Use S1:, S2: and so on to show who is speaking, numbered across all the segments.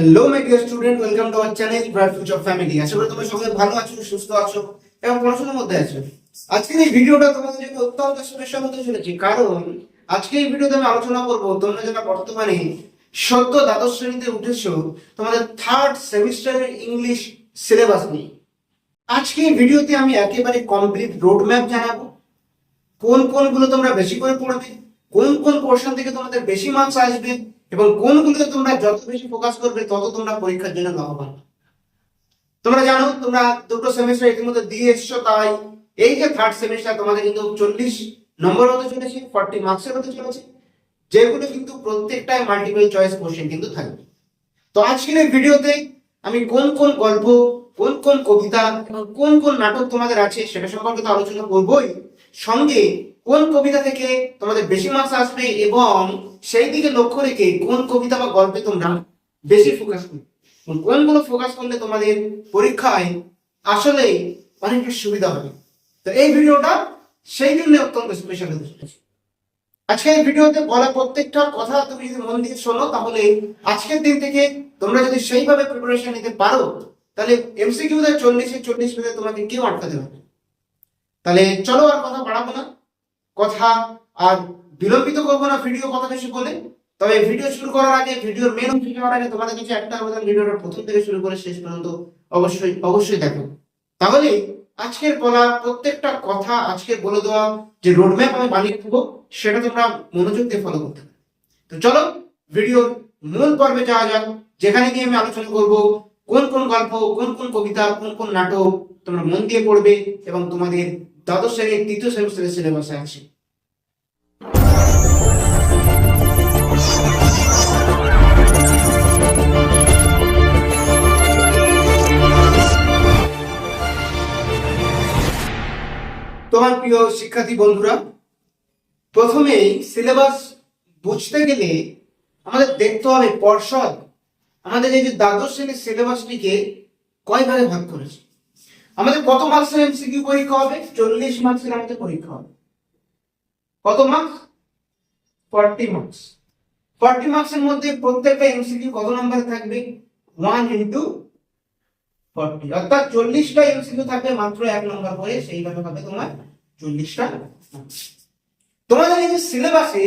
S1: Hello my dear student, welcome to our channel bright future family. আশা করি তোমরা সবাই ভালো আছো, সুস্থ আছো এবং পড়াশোনার মধ্যে আছো। আজকের এই ভিডিওটা তোমাদের জন্য অত্যন্ত স্পেশাল হতে চলেছে, কারণ আজকে এই ভিডিওতে আমি আলোচনা করব তোমরা যারা বর্তমানে সদ্য দ্বাদশ শ্রেণীতে উঠেছো, তোমাদের থার্ড সেমিস্টারের ইংলিশ সিলেবাস নিয়ে। আজকে এই ভিডিওতে আমি একেবারে কমপ্লিট রোড ম্যাপ জানাবো, কোন কোনগুলো তোমরা বেশি করে পড়বে, কোন কোন পোর্শন থেকে তোমাদের বেশি মার্কস আসবে এবং কোনগুলোতে তোমরা যত বেশি ফোকাস করবে তত তোমরা পরীক্ষার জন্য লাভবান। তোমরা জানো তোমরা দুটো সেমিস্টার ইতিমধ্যে দিয়ে এসছো, তাই এই যে থার্ড সেমিস্টার তোমাদের কিন্তু 40 নম্বর হতে চলেছে, 40 মার্কসের হতে চলেছে, যেগুলো কিন্তু প্রত্যেকটাই মাল্টিপল চয়েস কোশ্চেন কিন্তু থাকবে। তো আজকের এই ভিডিওতে আমি কোন কোন গল্প, কোন কোন কবিতা এবং কোন কোন নাটক তোমাদের আছে সেটা সম্পর্কে তো আলোচনা করবোই, সঙ্গে কোন কবিতা থেকে তোমাদের বেশি মার্কস আসবে এবং সেই দিকে লক্ষ্য রেখে কোন কবিতা বা গল্পে তোমরা বেশি ফোকাস করবে, কোনগুলো ফোকাস করলে তোমাদের পরীক্ষায় আসলে অনেকটা সুবিধা হবে। তো এই ভিডিওটা সেই জন্য অত্যন্ত স্পেশাল হতে চলেছে। আজকে এই ভিডিওতে বলা প্রত্যেকটা কথা তুমি যদি মন দিয়ে শোনো, তাহলে আজকের দিন থেকে তোমরা যদি সেইভাবে প্রিপারেশন নিতে পারো, তাহলে এমসিকিউ তে 40 মিনিটে তোমাকে কেউ আটকাতে পারবে। তাহলে চলো আর কথা বাড়াবো না, কথা আর বিলম্বিত করবো না ভিডিও কথা বেশি বলে। তবে ভিডিও শুরু করার আগে, ভিডিওর মেন অংশে যাওয়ার আগে তোমাদের কাছে একটা আবেদন, ভিডিওটা প্রথম থেকে শুরু করে শেষ পর্যন্ত অবশ্যই অবশ্যই দেখো। তাহলে আজকের বলা প্রত্যেকটা কথা, আজকের বলে দেওয়া যে রোডম্যাপ আমি বানিয়ে দেবো, সেটা তোমরা মনোযোগ দিয়ে ফলো করতে পারো। তো চলো ভিডিওর মূল পর্বে যাওয়া যাক, যেখানে গিয়ে আমি আলোচনা করব কোন কোন গল্প, কোন কোন কবিতা, কোন কোন নাটক তোমরা মন দিয়ে পড়বে এবং তোমাদের দ্বাদশ শ্রেণীর তৃতীয় সেমিস্টারের সিলেবাসে আছে। তোমার প্রিয় শিক্ষার্থী বন্ধুরা, প্রথমেই সিলেবাস বুঝতে গেলে আমাদের দেখতে হবে পর্ষদ আমাদের এই যে দ্বাদশ শ্রেণীর সিলেবাসটিকে কয় ভাগে ভাগ করেছে। আমাদের কত মার্কসের এমসিকিউ পরীক্ষা হবে? 40 মার্কসের আমাদের পরীক্ষা হবে। কত মার্কস? 40 মার্কস। 40 মার্কসের মধ্যে প্রত্যেকটা এমসিকিউ কত নম্বরে থাকবে? 1 ইনটু 40, অর্থাৎ 40টা এমসিকিউ থাকবে মাত্র 1 নম্বর করে। সেইভাবে হবে তোমার 40টা। তোমাদের এই যে সিলেবাসে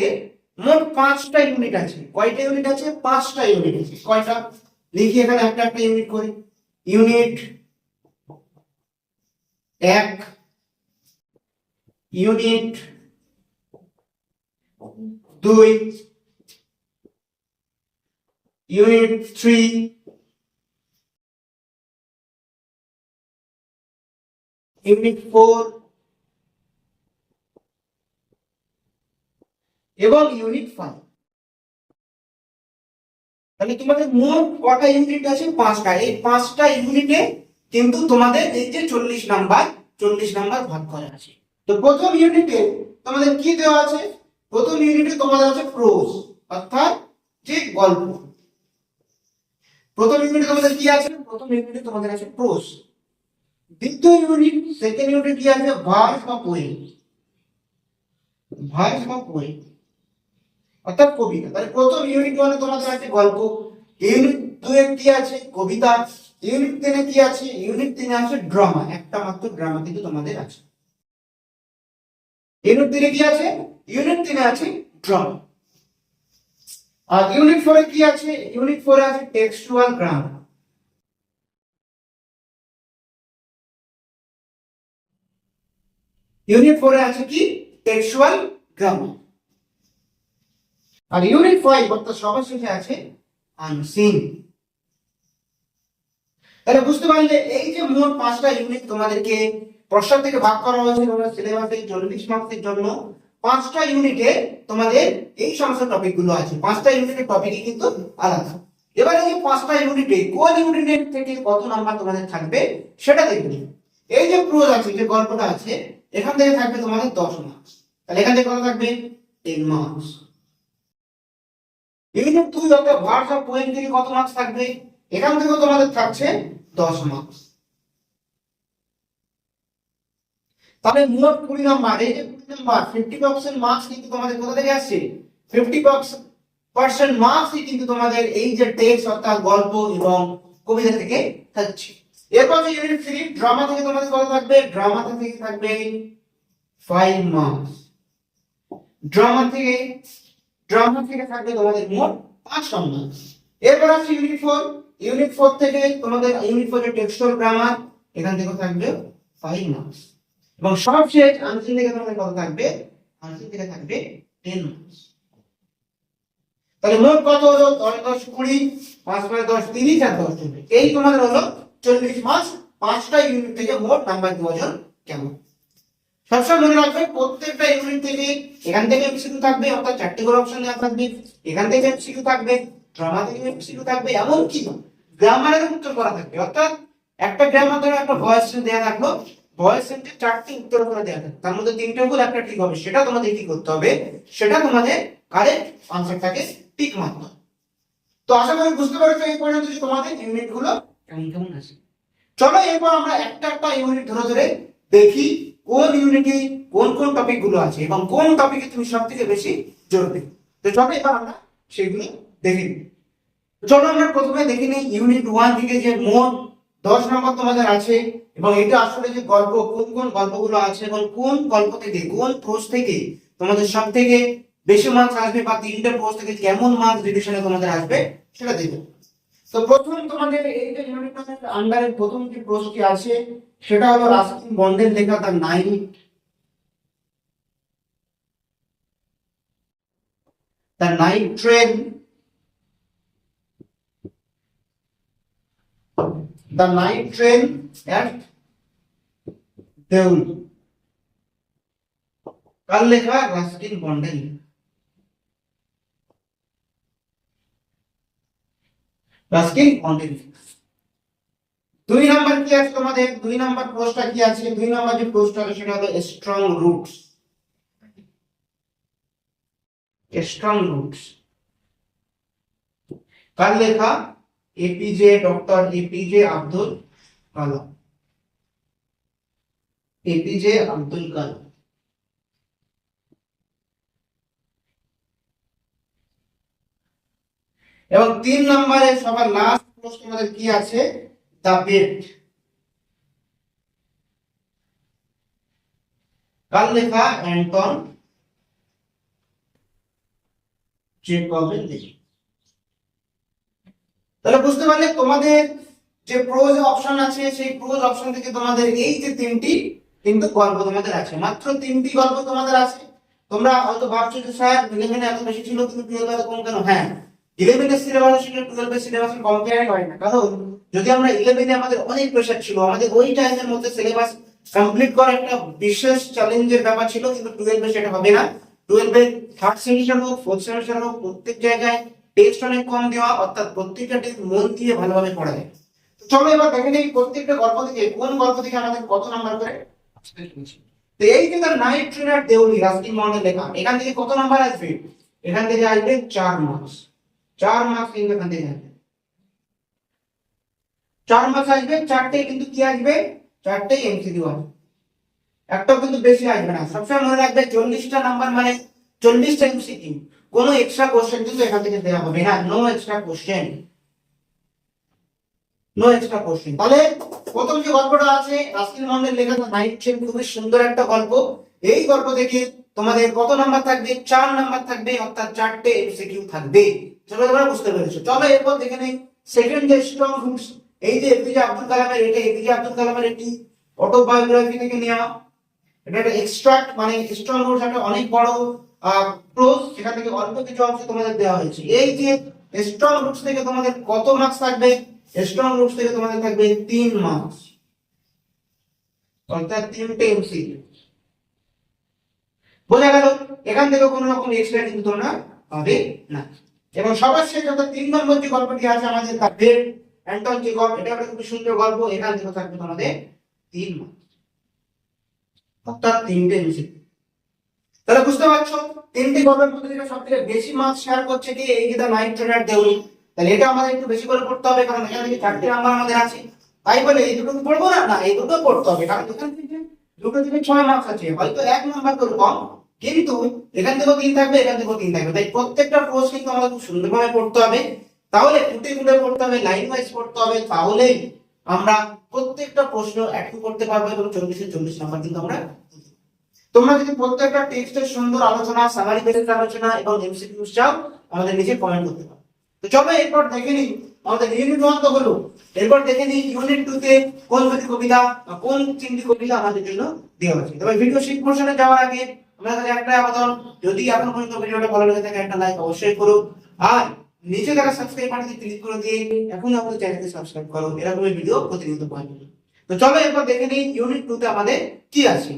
S1: মোট 5টা ইউনিট আছে। কয়টা ইউনিট আছে? 5টা ইউনিট আছে। কয়টা লিখি এখানে একটা একটা ইউনিট করে। ইউনিট 1, ইউনিট 2, ইউনিট 3, ইউনিট 4 এবং ইউনিট 5। তাহলে তোমাদের মোট কটা ইউনিট আছে? 5টা। এই 5টা ইউনিটে কিন্তু তোমাদের এই যে 40 নাম্বার ভাগ করা আছে। তো প্রথম ইউনিটে তোমাদের কি দেওয়া আছে? প্রথম ইউনিটে তোমাদের আছে প্রোজ, অর্থাৎ যে গল্প। প্রথম ইউনিটে তোমাদের কি আছে? প্রথম ইউনিটে তোমাদের আছে প্রোজ। দ্বিতীয় ইউনিট, সেকেন্ড ইউনিটে কি আছে? ভার্স বা পোয়েম। ভার্স বা পোয়েম অর্থাৎ কবিতা। তাহলে প্রথম ইউনিট 1 এ তোমাদের আছে গল্প, ইউনিট 2 এ কি আছে? কবিতা, ইউনিট 3 এ কি আছে? ইউনিট 3 এ আছে ড্রামা। একটা মাত্র ড্রামা কিন্তু তোমাদের আছে। ইউনিট 3 এ কি আছে? ইউনিট 3 এ আছে ড্রামা। আর ইউনিট 4 এ কি আছে? ইউনিট 4 এ আছে টেক্সচুয়াল গ্রামার। ইউনিট 4 এ আছে কি? Textual grammar. আর ইউনিট 5 অর্থাৎ সবার শেষে আছে আনসিন। তাহলে বুঝতে পারলে এই যে মোট 5টা ইউনিট তোমাদেরকে পর্ষদ থেকে ভাগ করা হয়েছে তোমাদের সিলেবাসে 40 মার্কসের জন্য। 5টা ইউনিটে তোমাদের এই সমস্ত টপিকগুলো আছে। 5টা ইউনিটের টপিকই কিন্তু আলাদা। এবার এই 5টা ইউনিটে কোন ইউনিট থেকে কত নাম্বার তোমাদের থাকবে সেটা দেখবে। এই যে প্রোজ আছে, যে গল্পটা আছে, এখান থেকে থাকবে তোমাদের 10 মার্কস। তাহলে এখান থেকে কত থাকবে? 10 মার্কস। ইউনিট 2 অর্থাৎ ভার্স অফ পোয়েম থেকে কত মার্কস থাকবে? এখান থেকে তোমাদের থাকছে 10 মার্কস। তাহলে মোট 20 নাম্বার। এই যে 20 নাম্বার 50% মার্কস কিন্তু তোমাদের কোথা থেকে আসছে? পার্সেন্ট মার্কসই কিন্তু তোমাদের এই যে টেক্সট অর্থাৎ গল্প এবং কবিতা থেকে থাকছে। এরপর যে ইউনিট 3 ড্রামা থেকে তোমাদের কত থাকবে? ড্রামা থেকে থাকবে 5 মার্কস। ড্রামা থেকে থাকবে তোমাদের মোট 5 নম্বর। এরপর আছে ইউনিট 4। ইউনিট 4 থেকে তোমাদের ইউনিট 4 এর টেক্সচুয়াল গ্রামার এখান থেকে থাকবে 5 মার্কস। এবং সবশেষ আনসিন থেকে তোমাদের কত থাকবে? আনসিন থেকে থাকবে 10 মার্কস। তাহলে মোট কত হলো? 10 10 20, 5 5 10 30 আর 10 20। এই তোমাদের হলো 40 মার্কস। 5টা ইউনিট থেকে মোট নাম্বার বিভাজন কেমন? সবসময় মনে রাখবে প্রত্যেকটা ইউনিট থেকে এখান থেকে এমসিকিউ থাকবে, অর্থাৎ 4টি করে অপশন দেওয়া থাকবে। এখান থেকে এমসিকিউ থাকবে, ড্রামা থেকে এমসিকিউ থাকবে, এমনকি গ্রামারের উত্তর করা থাকবে। অর্থাৎ একটা গ্রামার ধরে একটা ভয়েস দেওয়া থাকলো, ভয়েস সেন্টে 4টি উত্তর করে দেওয়া থাকবে, তার মধ্যে 3টে ভুল একটা ঠিক হবে। সেটা তোমাদের কি করতে হবে? সেটা তোমাদের কারেক্ট আনসারটাকে টিক মারতে হবে। তো আশা করি বুঝতে পেরেছো এই পর্যন্ত যে তোমাদের ইউনিট গুলো কেমন কেমন আছে। চলো এরপর আমরা একটা একটা ইউনিট ধরে ধরে দেখি কোন ইউনিটে কোন কোন টপিক গুলো আছে এবং কোন টপিকে তুমি সবথেকে বেশি জোর দেবে। তো চলো এবার আমরা সেগুলো দেখে নিই। চলো আমরা প্রথমে দেখে নিই ইউনিট 1 থেকে যে মোট 10 নম্বর তোমাদের আছে এবং এটা আসলে যে গল্প কোন কোন গল্পগুলো আছে এবং কোন গল্প থেকে কোন প্রশ্ন থেকে তোমাদের সবথেকে বেশি মার্কস আসবে বা 3টে প্রশ্ন থেকে কেমন মার্কস ডিভিশনে তোমাদের আসবে সেটা দেখো। তো প্রথম তোমাদের এই যে ইউনিটের আন্ডারে প্রথম যে প্রশ্নটি আছে সেটা হলো রাস্কিন বন্ডের লেখা দ্য নাইট ট্রেন এট দেউল। কার লেখা? রাস্কিন বন্ডের। রাস্কিন বন্ডের। 2 নাম্বার কি আছে তোমাদের? 2 নাম্বার প্রশ্নটা কি আছে? 2 নাম্বার যে প্রশ্নটা আছে সেটা হলো স্ট্রং রুটস। স্ট্রং রুটস কার লেখা? Doctor APJ Abdul Kalam. APJ Abdul Kalam. এবং 3 নম্বরে সবার লাস্ট প্রশ্ন আমাদের কি আছে? The bed. কার লেখা? অ্যান্টন চেকভের লেখা। তাহলে বুঝতে পারলে তোমাদের যে প্রোজ অপশন আছে সেই প্রোজ অপশন থেকে তোমাদের এই যে 3টি কিন্তু গল্প তোমাদের আছে, মাত্র 3টি গল্প তোমাদের আছে। তোমরা হয়তো ভাবছো যে স্যার 11 এ এত বেশি ছিল কিন্তু 12 এ কম কেন? হ্যাঁ, 11 এর সিলেবাসের সঙ্গে 12 এর সিলেবাসের কম্পেয়ার হয় না। কারণ যদি আমরা 11 এ আমাদের অনেক প্রেসার ছিল, আমাদের ওই টাইমের মধ্যে সিলেবাস কমপ্লিট করা একটা বিশেষ চ্যালেঞ্জের ব্যাপার ছিল, কিন্তু 12 এ সেটা হবে না। 12 এ থার্ড সেমিস্টার হোক, ফোর্থ সেমিস্টার হোক, প্রত্যেক জায়গায় টেস্ট অনেক কম দেওয়া, অর্থাৎ প্রত্যেকটা টেস্ট মন দিয়ে ভালোভাবে পড়া যায়। চলো এবার দেখে নেই প্রত্যেকটা গল্প থেকে কোন গল্প থেকে আমাদের কত নাম্বার করে। তো এই যে নাইট ট্রেন এট দেউলি রাস্কিন বন্ডের লেখা, এখান থেকে কত নাম্বার আসবে? এখান থেকে আসবে 4 মার্কস। 4 মার্কস কিন্তু এখান থেকে আসবে। 4 মার্কস আসবে। 4টে কিন্তু কি আসবে? 4টে এমসিকিউ আসবে, একটাও কিন্তু বেশি আসবে না। সবসময় মনে রাখবে 40টা নাম্বার মানে 40টা এমসিকিউ, কোনো এক্সট্রা কোশ্চেন কিন্তু এখান থেকে দেওয়া হবে না। No extra question, no extra question. তাহলে প্রথম যে গল্পটা আছে রাস্কিন বন্ডের লেখা দ্য নাইট ট্রেন, খুবই সুন্দর একটা গল্প। এই গল্প থেকে তোমাদের কত নাম্বার থাকবে? 4 নাম্বার থাকবে, অর্থাৎ 4টে এমসিকিউ থাকবে। চলো তোমরা বুঝতে পেরেছো। চলো এরপর দেখে নেই সেকেন্ড যে স্ট্রং রুটস। এই যে এপিজে আব্দুল কালামের, এটা এপিজে আব্দুল কালামের একটি অটোবায়োগ্রাফি থেকে নেওয়া। এটা একটা এক্সট্রাক্ট, মানে স্ট্রং রুটস একটা অনেক বড় প্রোজ, সেখান থেকে অল্প কিছু অংশ তোমাদের দেওয়া হয়েছে। এই যে স্ট্রং রুটস থেকে তোমাদের কত মার্কস থাকবে? স্ট্রং রুটস থেকে তোমাদের থাকবে 3 মার্কস, অর্থাৎ 3টে এমসিকিউ। বোঝা গেল? এখান থেকে কোনো রকম এক্সট্রা কিন্তু তোমরা পাবে না। এবং সবার শেষে অর্থাৎ 3 নম্বর যে গল্পটি আছে আমাদের দ্য বেড, অ্যান্টন চেকভ, এটা একটা খুব সুন্দর গল্প। এখান থেকে থাকবে তোমাদের 3 মার্কস, অর্থাৎ 3টে এমসিকিউ। তাহলে বুঝতে পারছো 3টি গল্পের মধ্যে থেকে সবথেকে বেশি মার্কস শেয়ার করছে কি? এই যে দ্য নাইট ট্রেন এট দেউলি। তাহলে এটা আমাদের একটু বেশি করে পড়তে হবে, কারণ এখান থেকে 4টে নাম্বার আমাদের আছে। তাই বলে এই দুটো পড়বো না, না এই দুটো পড়তে হবে, কারণ এখান থেকে দুটো থেকে 6 মার্কস আছে, হয়তো 1 নাম্বার করে কম কিন্তু এখান থেকেও 3 থাকবে, এখান থেকেও 3 থাকবে। তাই প্রত্যেকটা প্রশ্ন কিন্তু আমাদের খুব সুন্দরভাবে পড়তে হবে। তাহলে ফুটে ফুটে পড়তে হবে, লাইন ওয়াইজ পড়তে হবে, তাহলে আমরা প্রত্যেকটা প্রশ্ন অ্যাটেন্ড করতে পারবো এবং 40 নাম্বার কিন্তু আমরা। তোমরা যদি প্রত্যেকটা টেক্সটের সুন্দর আলোচনা, সামারি বেসড আলোচনা এবং এমসিকিউ চাও, আমাদের নিচে কমেন্ট করতে পারো। তো চলো এরপর দেখে নিই আমাদের ইউনিট 1 তো হলো, এরপর দেখে নিই ইউনিট 2 তে কোন দুটি কবিতা বা কোন তিনটি কবিতা আমাদের জন্য দেওয়া আছে। তবে ভিডিও শেষ পোরশনে যাওয়ার আগে আপনাদের কাছে একটা আবেদন, যদি এখন পর্যন্ত ভিডিওটা ভালো লেগে থাকে একটা লাইক অবশ্যই করো, আর নিচে থাকা সাবস্ক্রাইব বাটনে ক্লিক করে দিয়ে এখন আমাদের চ্যানেলকে সাবস্ক্রাইব করো, এরকম ভিডিও প্রতিনিয়ত পাওয়ার জন্য। তো চলো এরপর দেখে নিই ইউনিট 2 তে আমাদের কি আছে।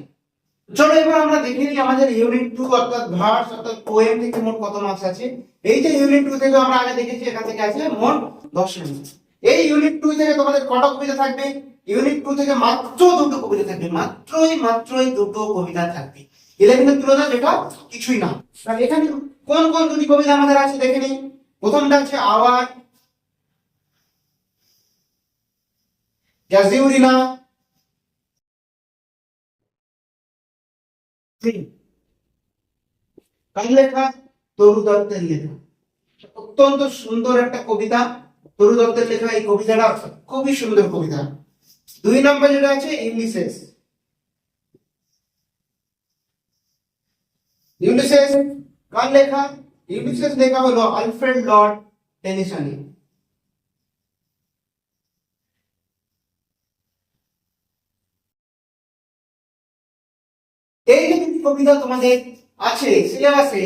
S1: চলো এবার আমরা দেখে নিই আমাদের ইউনিট 2 অর্থাৎ ভার্স অর্থাৎ পোয়েম থেকে মোট কত মার্কস আছে। এই যে ইউনিট 2 থেকে আমরা আগে দেখেছি, এখান থেকে আছে মোট 10 নম্বর। এই ইউনিট 2 থেকে তোমাদের কটা কবিতা থাকবে? ইউনিট 2 থেকে মাত্র দুটো কবিতা থাকবে, মাত্রই দুটো কবিতা থাকবে। 11 এর তুলনায় যেটা কিছুই না। তাহলে এখানে কোন কোন দুটি কবিতা আমাদের আছে দেখে নিই। প্রথমটা আছে আওয়ার জাজিউরিনা, কার লেখা? তরু দত্তের লেখা। অত্যন্ত সুন্দর একটা কবিতা, তরু দত্তের লেখা। এই কবিতাটা খুবই সুন্দর কবিতা। 2 নম্বর যেটা আছে ইউলিসেস। ইউলিসেস কার লেখা? ইউলিসেস লেখা হলো আলফ্রেড লর্ড টেনিসনের। এই যে দুটি কবিতা তোমাদের আছে সিলেবাসে,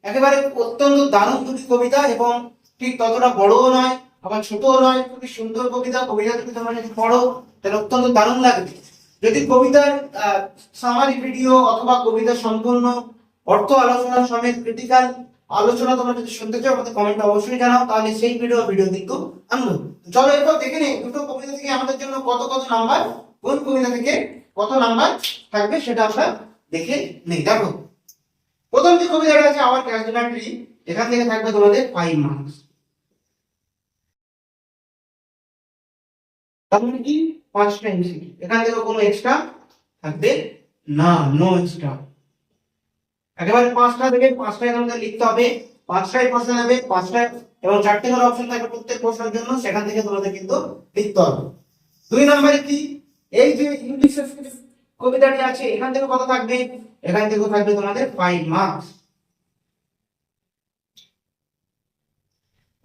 S1: একেবারে অত্যন্ত দারুণ দুটি কবিতা এবং ঠিক ততটা বড়ও নয় আবার ছোটও নয়, খুবই সুন্দর কবিতা। কবিতা যদি তোমরা যদি পড়ো তাহলে অত্যন্ত দারুণ লাগবে। যদি কবিতার সামারি ভিডিও অথবা কবিতা সম্পূর্ণ অর্থ আলোচনা সমেত ক্রিটিক্যাল আলোচনা তোমরা যদি শুনতে চাও আমাদের কমেন্টে অবশ্যই জানাও, তাহলে সেই ভিডিও কিন্তু আনবো। চলো এরপর দেখে নিই দুটো কবিতা থেকে আমাদের জন্য কত কত নাম্বার, কোন কবিতা থেকে কত নাম্বার থাকবে সেটা আমরা দেখে নেই। দেখো প্রথম যে কবিতাটা আছে আওয়ার ক্যাজুয়াল ট্রি, এখান থেকে থাকবে তোমাদের 5 মার্কস। তার মানে কি 5টা এমসিকিউ, এখান থেকে কোনো এক্সট্রা থাকবে না, নো এক্সট্রা। একেবারে 5টা থেকে 5টাই তোমাদের লিখতে হবে, 5টাই প্রশ্ন নেবে, 5টা এবং 4টে করে অপশন থাকবে প্রত্যেক প্রশ্নের জন্য, সেখান থেকে তোমাদের কিন্তু লিখতে হবে। 2 নম্বরে কি এই যে ইউলিসেস কবিতাটি আছে, এখান থেকে কত থাকবে? এখান থেকে থাকবে তোমাদের 5 মার্কস,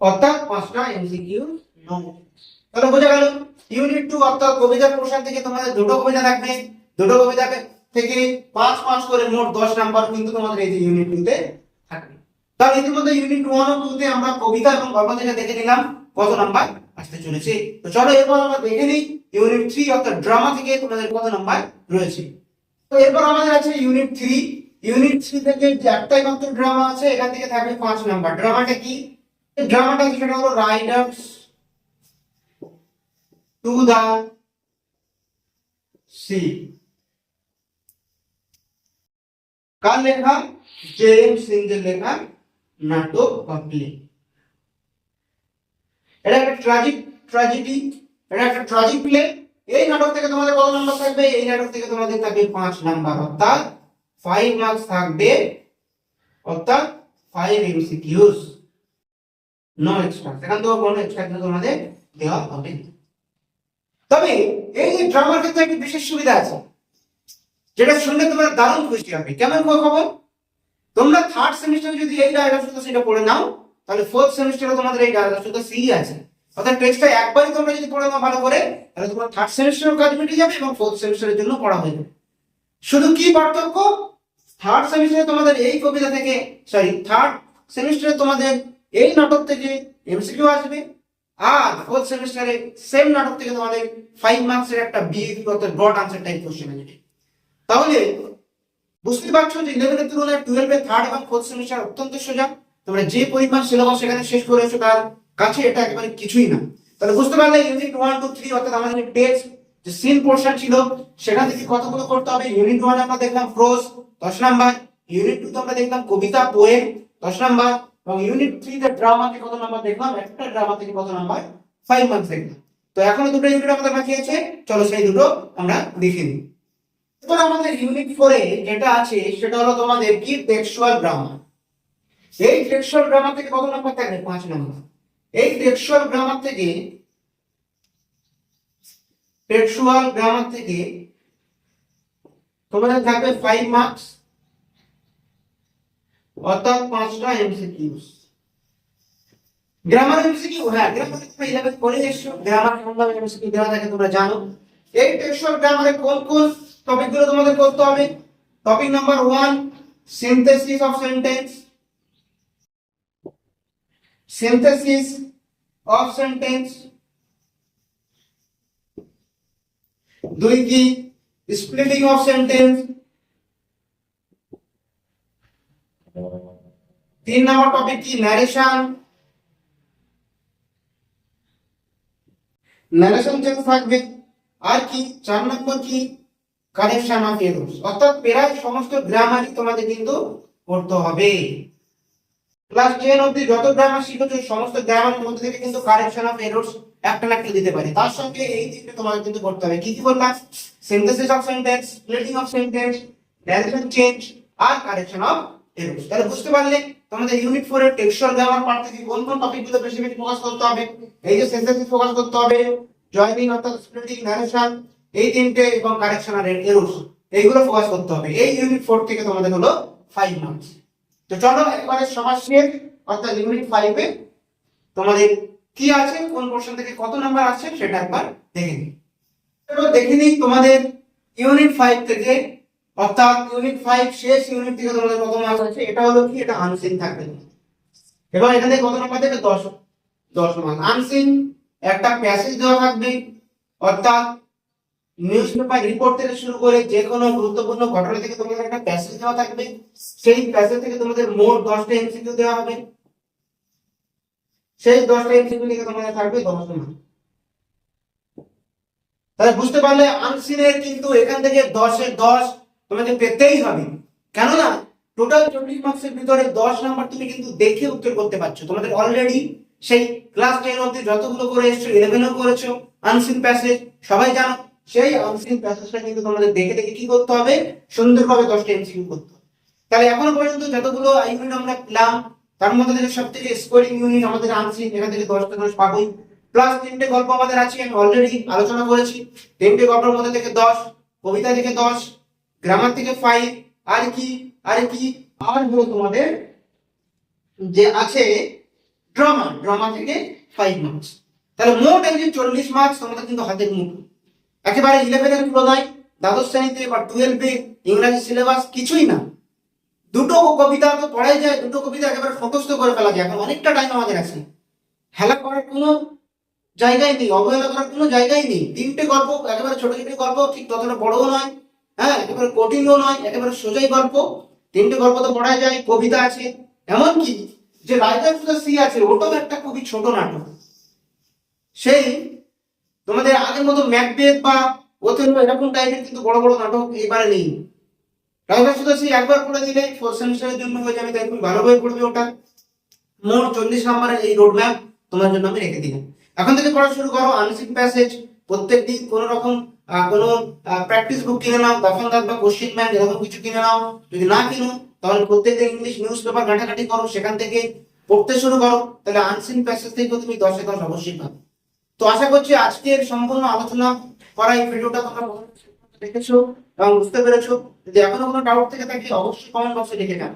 S1: অর্থাৎ 5টা এমসিকিউ। তাহলে বোঝা গেল ইউনিট 2 অর্থাৎ কবিতার পোরশন থেকে তোমাদের দুটো কবিতা থাকবে, দুটো কবিতা থেকে 5 5 করে মোট 10 নাম্বার কিন্তু তোমাদের এই যে ইউনিট 2 তে থাকবে। তাহলে ইতিমধ্যে ইউনিট 1 ও 2 তে আমরা কবিতা এবং গল্প থেকে দেখে নিলাম কত নাম্বার আসতে চলেছে। তো চলো এরপর আমরা দেখে নিই ইউনিট 3 অর্থাৎ ড্রামা থেকে তোমাদের কত নাম্বার রয়েছে। তো এরপর আমাদের আছে ইউনিট 3। ইউনিট 3 থেকে যে একটাই মাত্র ড্রামা আছে, এখান থেকে থাকবে 5 নাম্বার। ড্রামাটা কি? ড্রামাটা সেটা হলো রাইডার্স টু দা সি। কার লেখা? জেমস সিনজের লেখা নাটক বা প্লে। এটা একটা ট্র্যাজেডি, এটা একটা ট্র্যাজিক প্লে। এই নাটক থেকে তোমাদের কত নাম্বার থাকবে? এই নাটক থেকে তোমাদের থাকবে 5 নাম্বার, অর্থাৎ 5 মার্কস থাকবে, অর্থাৎ 5 এমসিকিউস, নো এক্সট্রা। এখান থেকে কোনো এক্সট্রা তোমাদের দেওয়া হবে না। তবে এই যে ড্রামার ক্ষেত্রে একটা বিশেষ সুবিধা আছে, যেটা শুনলে তোমরা দারুণ খুশি হবে। কেমন খবর? তোমরা 3rd সেমিস্টারে যদি এই ডায়াগ্রামটা সেটা পড়ে নাও, তাহলে 4th সেমিস্টারে তোমাদের এই ডায়াগ্রামটা সি আছে। অর্থাৎ টেক্সটটা একবারই তোমরা যদি পড়ে নাও ভালো করে, তাহলে তোমার 3rd সেমিস্টারের কাজ মিটে যাবে এবং 4th সেমিস্টারের জন্য পড়া হয়ে যাবে। শুধু কি পার্থক্য? 3rd সেমিস্টারে তোমাদের এই কবিতা থেকে 3rd সেমিস্টারে তোমাদের এই নাটক থেকে এমসিকিউ আসবে, আর 4th সেমিস্টারে সেম নাটক থেকে তোমাদের 5 মার্কসের একটা বিএপি অর্থাৎ ব্রড আনসার টাইপ কোশ্চেন আসবে। তাহলে বুঝতে পারছো যে 11 এর তুলনায় 12 এর 3rd এবং 4th সেমিস্টার অত্যন্ত সোজা। তোমরা যে পরিমাণ সিলেবাস সেখানে শেষ করেছো তার কাছে এটা একেবারে কিছুই না। তাহলে বুঝতে পারলে ইউনিট 1 2 3 অর্থাৎ আমাদের টেক্সট যে সিন পোরশন ছিল সেখান থেকে কতগুলো করতে হবে। ইউনিট 1 আমরা দেখলাম প্রোজ 10 নাম্বার, ইউনিট 2 তে আমরা দেখলাম কবিতা পোয়েম 10 নাম্বার, এবং ইউনিট 3 তে ড্রামা থেকে কত নাম্বার দেখলাম? একটা ড্রামা থেকে কত নাম্বার? 5 মার্কস দেখলাম। তো এখনো দুটো ইউনিট আমাদের বাকি আছে, চলো সেই দুটো আমরা দেখে নিই। এবার আমাদের ইউনিট 4 এ যেটা আছে সেটা হলো তোমাদের কি টেক্সচুয়াল গ্রামার। এই টেক্সচুয়াল গ্রামার থেকে কত নাম্বার থাকবে? 5 নাম্বার। এই টেক্সচুয়াল গ্রামার থেকে তোমাদের থাকবে 5 মার্কস, অর্থাৎ 5টা এমসিকিউস। গ্রামার এমসিকিউ, হ্যাঁ গ্রামার তোমরা 11 পড়ে এসছো, গ্রামার সংজ্ঞা এমসিকিউ দেওয়া থাকে তোমরা জানো। এই টেক্সচুয়াল গ্রামারে কোন কোন টপিকগুলো তোমাদের করতে হবে? Topic number 1 synthesis of sentence, synthesis of sentence. 2 কি splitting of sentence. 3 number topic কি ন্যারেশন, ন্যারেশন চেঞ্জ থাকবে। আর কি 4 নম্বর কি কারেকশন অফ এরর্স। অর্থাৎ প্রায় সমস্ত গ্রামারই তোমাদের কিন্তু করতে হবে। ক্লাস 10 অবধি যত গ্রামার শিখেছো সমস্ত গ্রামারের মধ্যে থেকে কিন্তু কারেকশন অফ এরর্স একটা না একটা দিতে পারে। তার সঙ্গে এই তিনটে তোমাদের কিন্তু করতে হবে। কি কি বললাম? Synthesis of sentence, splitting of sentence, direction change আর কারেকশন অফ এরর্স। তাহলে বুঝতে পারলে তোমাদের ইউনিট 4 এর টেক্সচুয়াল গ্রামার পার্ট থেকে কোন কোন টপিকগুলো বেশি বেশি ফোকাস করতে হবে। এই যে সিনথেসিস ফোকাস করতে হবে, জয়নিং অর্থাৎ স্প্লিটিং, ন্যারেশন, এই তিনটে এবং কারেকশন আর এরর্স এইগুলো ফোকাস করতে হবে। এই ইউনিট 4 থেকে তোমাদের হলো 5 মার্কস। তো চলো একবারে সমাজ শেষ, অর্থাৎ ইউনিট 5 এ তোমাদের কি আছে, কোন পোরশন থেকে কত নাম্বার আছে সেটা একবার দেখে নিই। এবার দেখে নিই তোমাদের ইউনিট 5 থেকে, অর্থাৎ ইউনিট 5 শেষ ইউনিট থেকে তোমাদের কত মার্কস আছে। এটা হলো কি, এটা আনসিন থাকবে। এবং এখানে কত নাম্বার দেবে? 10 মার্ক। আনসিন একটা প্যাসেজ দেওয়া থাকবে, অর্থাৎ নিউজ পেপার রিপোর্ট থেকে শুরু করে যে কোনো গুরুত্বপূর্ণ ঘটনা থেকে তোমাদের একটা প্যাসেজ দেওয়া থাকবে। সেই প্যাসেজ থেকে তোমাদের মোট 10টা এমসিকিউ দেওয়া হবে। সেই 10টা এমসিকিউ থেকে তোমাদের থাকবে 10 মার্ক। তাহলে বুঝতে পারলে আনসিনের কিন্তু এখান থেকে 10 এর 10 তোমাদের পেতেই হবে। কেননা টোটাল 40 মার্কসের ভিতরে 10 নাম্বার তুমি কিন্তু দেখে উত্তর করতে পারছো। তোমাদের অলরেডি সেই ক্লাস 10 অবধি যতগুলো করে এসেছো, 11 ও করেছো আনসিন প্যাসেজ, সবাই জানো। সেই আনসিন প্যাসেজটা কিন্তু তোমাদের দেখে দেখে কি করতে হবে? সুন্দরভাবে 10টা এমসিকিউ করতে হবে। তাহলে এখনো পর্যন্ত যতগুলো ইউনিট আমরা পেলাম তার মধ্যে থেকে সবথেকে স্কোরিং ইউনিট আমাদের আনসিন, এখান থেকে 10টা 10 পাবোই। প্লাস 3টে গল্প আমাদের আছে, আমি অলরেডি আলোচনা করেছি। 3টে গল্পের মধ্যে থেকে 10, কবিতা থেকে 10, গ্রামার থেকে 5, আর কি আর হলো তোমাদের যে আছে ড্রামা থেকে 5 মার্কস। তাহলে মোট এই যে 40 মার্কস তোমাদের কিন্তু হাতের মুঠো। একেবারে 11 এর তুলনায় দ্বাদশ শ্রেণীতে বা 12 এ ইংরেজি সিলেবাস কিছুই না। দুটো কবিতা তো পড়াই যায়, দুটো কবিতা একেবারে মুখস্থ করে ফেলা যায়। এখন অনেকটা টাইম আমাদের আছে, হেলা করার কোনো জায়গায় নেই, অবহেলা করার কোনো জায়গায় নেই। 3টে গল্প একেবারে ছোট ছোট গল্প, ঠিক ততটা বড়ও নয়, হ্যাঁ একেবারে কঠিনও নয়, একেবারে সোজাই গল্প। 3টে গল্প তো পড়াই যায়, কবিতা আছে, এমনকি যে রাইটার টু দ্য সি আছে ওটাও একটা খুবই ছোট নাটক। সেই তোমাদের আগের মতো ম্যাকবেথ বা ওথেলো এরকম টাইপের কিন্তু বড় বড় নাটক এবারে নেই। রাইটার টু দ্য সি একবার পড়ে দিলে 4th সেমিস্টারের জন্য হয়ে যাবে, তাই তুমি ভালোভাবে পড়বে ওটা। মোট 40 নম্বরের এই রোড ম্যাপ তোমার জন্য আমি রেখে দিলাম। এখন থেকে পড়া শুরু করো আনসিন প্যাসেজ। প্রত্যেকদিন কোনো রকম কোনো প্র্যাকটিস বুক কিনে নাও, দফন দাঁত বা কোশ্চেন ব্যাংক এরকম কিছু কিনে নাও। যদি না কিনো তাহলে প্রত্যেকদিন ইংলিশ নিউজ পেপার ঘাটাঘাটি করো, সেখান থেকে পড়তে শুরু করো। তাহলে আনসিন প্যাসেজ থেকে তুমি 10 এ 10 অবশ্যই পাবে। তো আশা করছি আজকের সম্পূর্ণ আলোচনা করা এই ভিডিওটা তোমরা দেখেছো এবং বুঝতে পেরেছো। যদি এখনো কোনো ডাউট থেকে থাকে অবশ্যই কমেন্ট বক্সে লিখে যাও।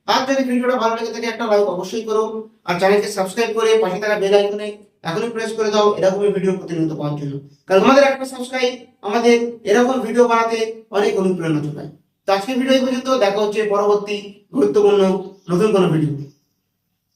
S1: আর যদি ভিডিওটা ভালো লেগে থাকে একটা লাইক অবশ্যই করো, আর চ্যানেলকে সাবস্ক্রাইব করে পাশে থাকা বেল আইকনে এখনই প্রেস করে দাও এরকমই ভিডিও প্রতিনিয়ত পাওয়ার জন্য। কারণ তোমাদের একটা সাবস্ক্রাইব আমাদের এরকম ভিডিও বানাতে অনেক অনুপ্রেরণা যোগায়। তো আজকের ভিডিও এই পর্যন্ত, দেখা হচ্ছে পরবর্তী গুরুত্বপূর্ণ নতুন কোনো ভিডিও।